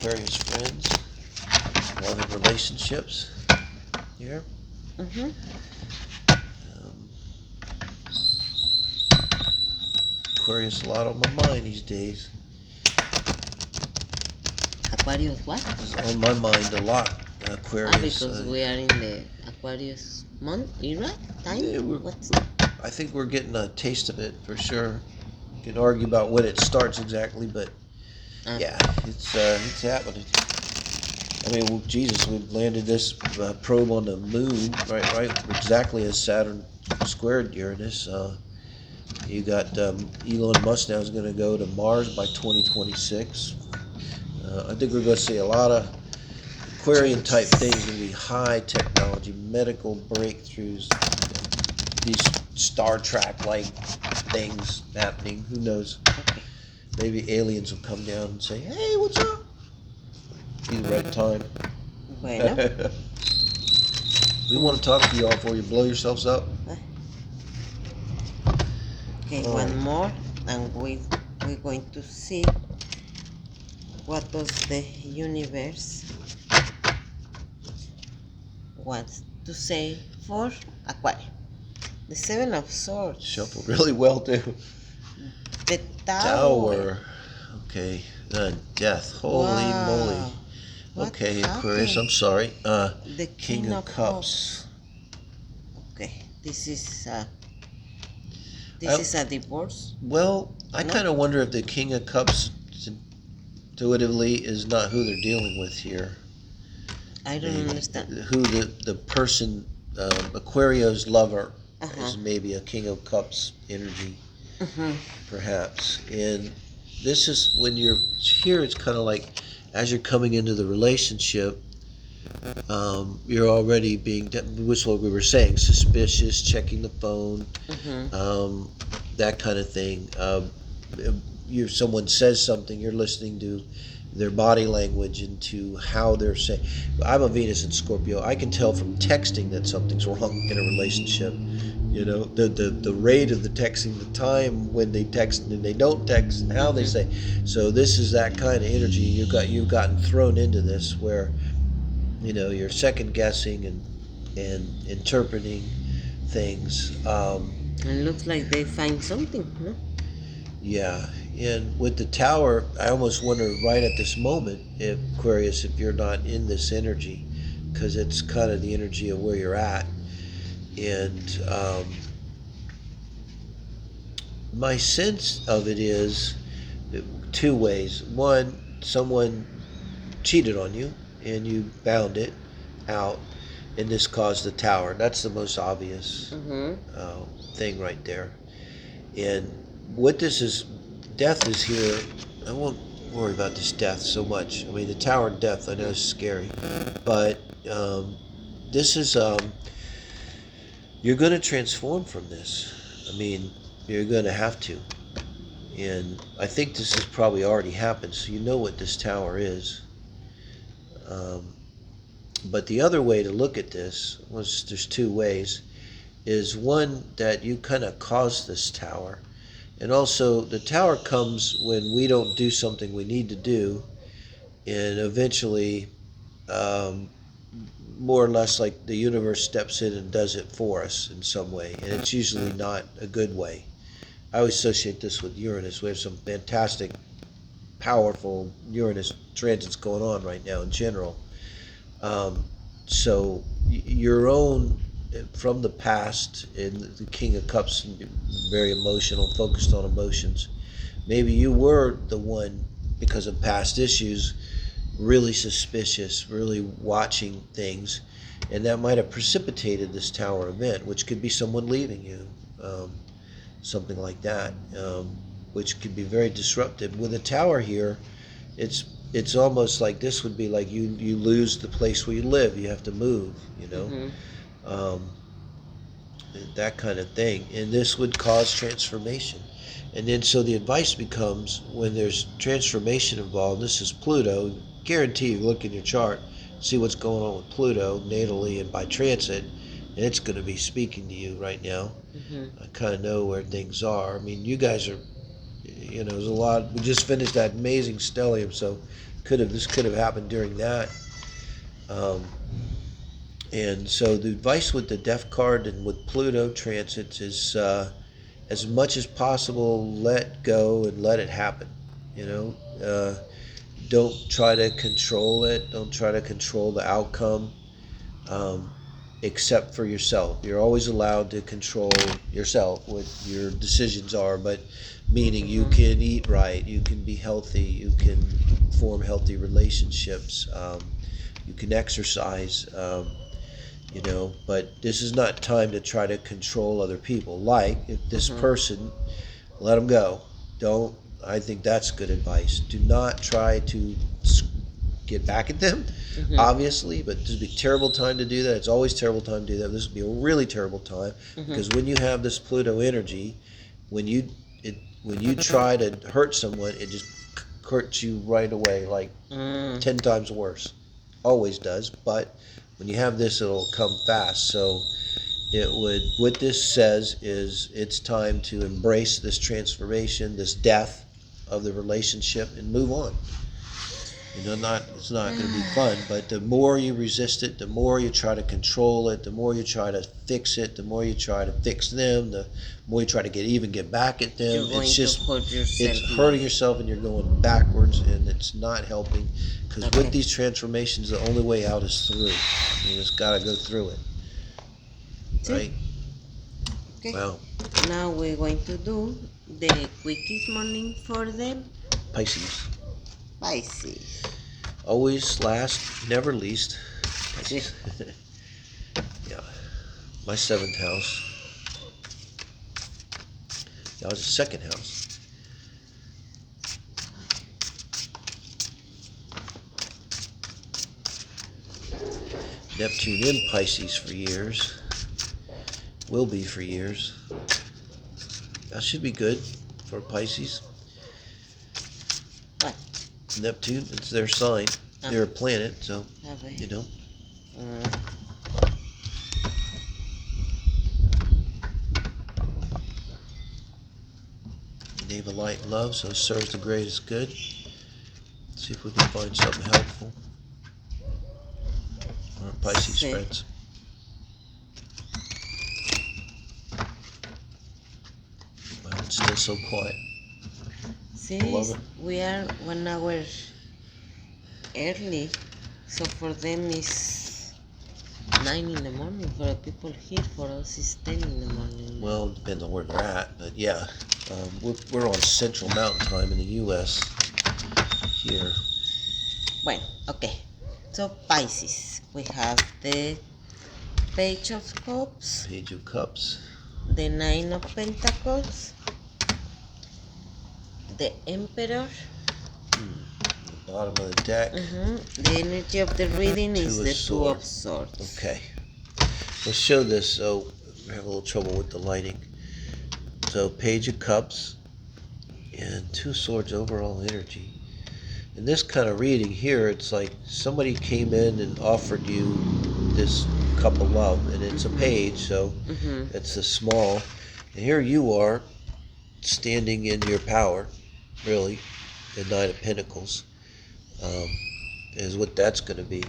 Aquarius friends, love and relationships here. Um, Aquarius a lot on my mind these days. Aquarius what? It's on my mind a lot. Aquarius. Because we are in the Aquarius month era time. Yeah, I think we're getting a taste of it for sure. You can argue about when it starts exactly, but yeah, it's happening. I mean, well, Jesus, we landed this probe on the moon, right, exactly as Saturn squared Uranus. You got Elon Musk now is going to go to Mars by 2026. I think we're going to see a lot of Aquarian type things, going to be high technology, medical breakthroughs, these Star Trek like things happening. Who knows? Maybe aliens will come down and say, "Hey, what's up?" Be the right time. Bueno. We want to talk to y'all before you blow yourselves up. Okay, one more, and we're going to see what does the universe wants to say for Aquarius. The Seven of Swords. Shuffled really well too. The Tower. Okay. Death. Holy moly. Okay, Aquarius, I'm sorry. The King of Cups. Okay, this is a divorce. Well, I kind of wonder if the King of Cups intuitively is not who they're dealing with here. I don't understand. Who the person, Aquarius lover, is maybe a King of Cups energy, perhaps. And this is when you're here, it's kind of like as you're coming into the relationship, you're already being, which is what we were saying, suspicious, checking the phone, that kind of thing. Someone says something, you're listening to their body language and to how they're saying. I'm a Venus in Scorpio. I can tell from texting that something's wrong in a relationship. You know, the rate of the texting, the time when they text and they don't text, and how they say. So this is that kind of energy. You've gotten thrown into this where, you know, you're second guessing and interpreting things. It looks like they find something, no? Yeah, and with the Tower, I almost wonder right at this moment, if Aquarius, if you're not in this energy, because it's kind of the energy of where you're at. And my sense of it is two ways. One, someone cheated on you and you found it out, and this caused the Tower. That's the most obvious thing right there. And what this is, death is here. I won't worry about this death so much. I mean, the Tower of Death, I know is scary, but this is you're going to transform from this. I mean, you're going to have to. And I think this has probably already happened, so you know what this Tower is. But the other way to look at this, there's two ways, is one that you kind of caused this Tower. And also, the Tower comes when we don't do something we need to do, and eventually, more or less like the universe steps in and does it for us in some way, and it's usually not a good way. I always associate this with Uranus. We have some fantastic, powerful Uranus transits going on right now in general. So your own, from the past, and the King of Cups, very emotional, focused on emotions. Maybe you were the one, because of past issues, really suspicious, really watching things, and that might have precipitated this Tower event, which could be someone leaving you, something like that, which could be very disruptive. With a Tower here, it's almost like this would be like you lose the place where you live. You have to move, you know, that kind of thing. And this would cause transformation. And then so the advice becomes, when there's transformation involved, this is Pluto, guarantee you look in your chart, see what's going on with Pluto natally and by transit, and it's going to be speaking to you right now. I kind of know where things are. I mean, you guys are, you know, there's a lot. We just finished that amazing stellium, so This could have happened during that. Um, and so the advice with the Death card and with Pluto transits is as much as possible, let go and let it happen. You know, don't try to control it. Don't try to control the outcome, um, except for yourself. You're always allowed to control yourself, what your decisions are, but meaning you can eat right, you can be healthy, you can form healthy relationships, you can exercise. But this is not time to try to control other people. Like, if this person, let them go. Don't. I think that's good advice. Do not try to get back at them, obviously, but this would be a terrible time to do that. It's always a terrible time to do that. This would be a really terrible time because when you have this Pluto energy, when you when you try to hurt someone, it just hurts you right away, like 10 times worse. Always does, but when you have this, it'll come fast. So what this says is it's time to embrace this transformation, this death of the relationship, and move on. It's not going to be fun, but the more you resist it, the more you try to control it, the more you try to fix it, the more you try to fix them, the more you try to get back at them. It's hurting yourself, and you're going backwards, and it's not helping. Because with these transformations, the only way out is through. You just got to go through it. Right? Okay. Wow. Now we're going to do the quickies morning for them. Pisces. Always last, never least. Pisces. Yeah. My 7th house. That was the 2nd house. Neptune in Pisces for years. Will be for years. That should be good for Pisces. What? Neptune, it's their sign. They're a planet, so, you know. Name of light and love, so it serves the greatest good. Let's see if we can find something helpful. Our Pisces friends. Well, it's still so quiet. See, we are 1 hour early, so for them it's 9 in the morning. For the people here, for us it's 10 in the morning. Well, it depends on where they're at, but yeah. We're on Central Mountain Time in the U.S. here. Bueno, okay. So Pisces, we have the Page of Cups. Page of Cups. The 9 of Pentacles. The Emperor. The bottom of the deck. The energy of the reading is the Two of Swords. Okay. Let's show this. So we have a little trouble with the lighting. So Page of Cups and Two of Swords overall energy. In this kind of reading here, it's like somebody came in and offered you this cup of love, and it's a page, so it's a small. And here you are, standing in your power, really. The Nine of Pentacles is what that's going to be.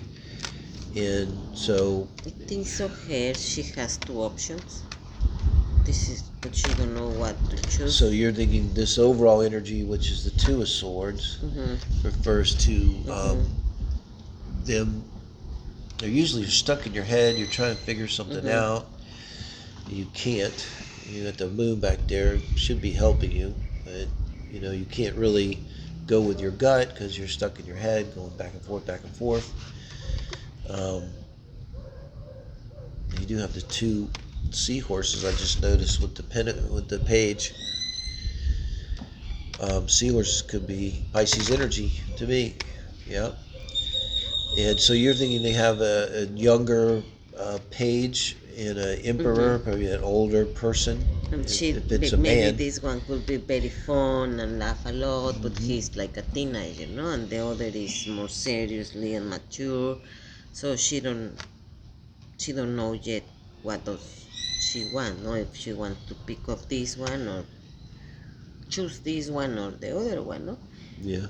And so I think so here she has 2 options. This is, but she don't know what to choose. So you're thinking this overall energy, which is the Two of Swords, refers to them. They're usually stuck in your head. You're trying to figure something out. You can't. You got the moon back there. Should be helping you, but you can't really go with your gut because you're stuck in your head, going back and forth, back and forth. You do have the 2 seahorses. I just noticed with the page. Seahorses could be Pisces energy to me. Yeah. And so you're thinking they have a younger page and an emperor, probably an older person. And if maybe this one could be very fun and laugh a lot, but he's like a teenager, and the other is more seriously and mature. So she don't know yet what does she want, no? If she wants to pick up this one or choose this one or the other one, no? Yeah.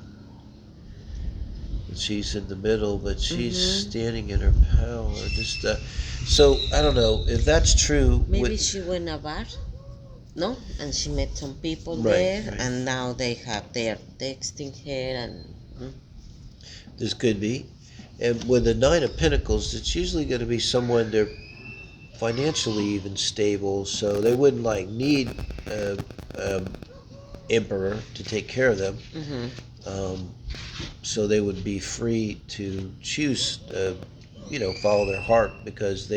She's in the middle, but she's Mm-hmm. standing in her power. Just so I don't know if that's true. Maybe she went a bar, no? And she met some people Right, there, right. and now they are texting her, and This could be. And with the Nine of Pentacles, it's usually going to be someone they're financially even stable, so they wouldn't like need a, a emperor to take care of them. mm-hmm. Um, so they would be free to choose, follow their heart because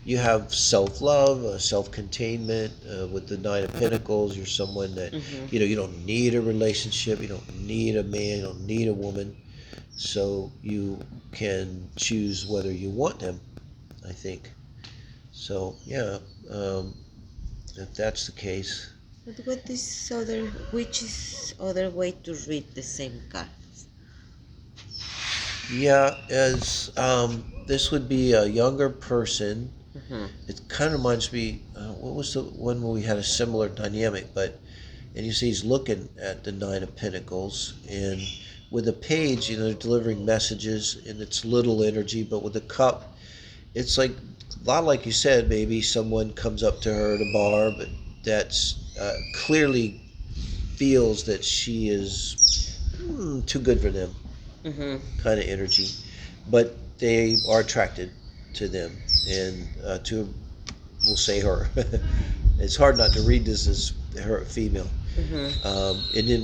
you have self-love, self-containment. With the Nine of Pentacles, you're someone that, Mm-hmm. you don't need a relationship, you don't need a man, you don't need a woman, so you can choose whether you want them, I think. So, yeah, um, if that's the case. But which is other way to read the same cards? Yeah, as this would be a younger person. Mm-hmm. It kind of reminds me, what was the one where we had a similar dynamic? And you see he's looking at the Nine of Pentacles, and with the page, they're delivering messages, and it's little energy, but with the cup, it's like, a lot like you said, maybe someone comes up to her at a bar, but that's clearly feels that she is too good for them, Mm-hmm. kind of energy, but they are attracted to them and to, we'll say, her. It's hard not to read this as her female. Mm-hmm. And then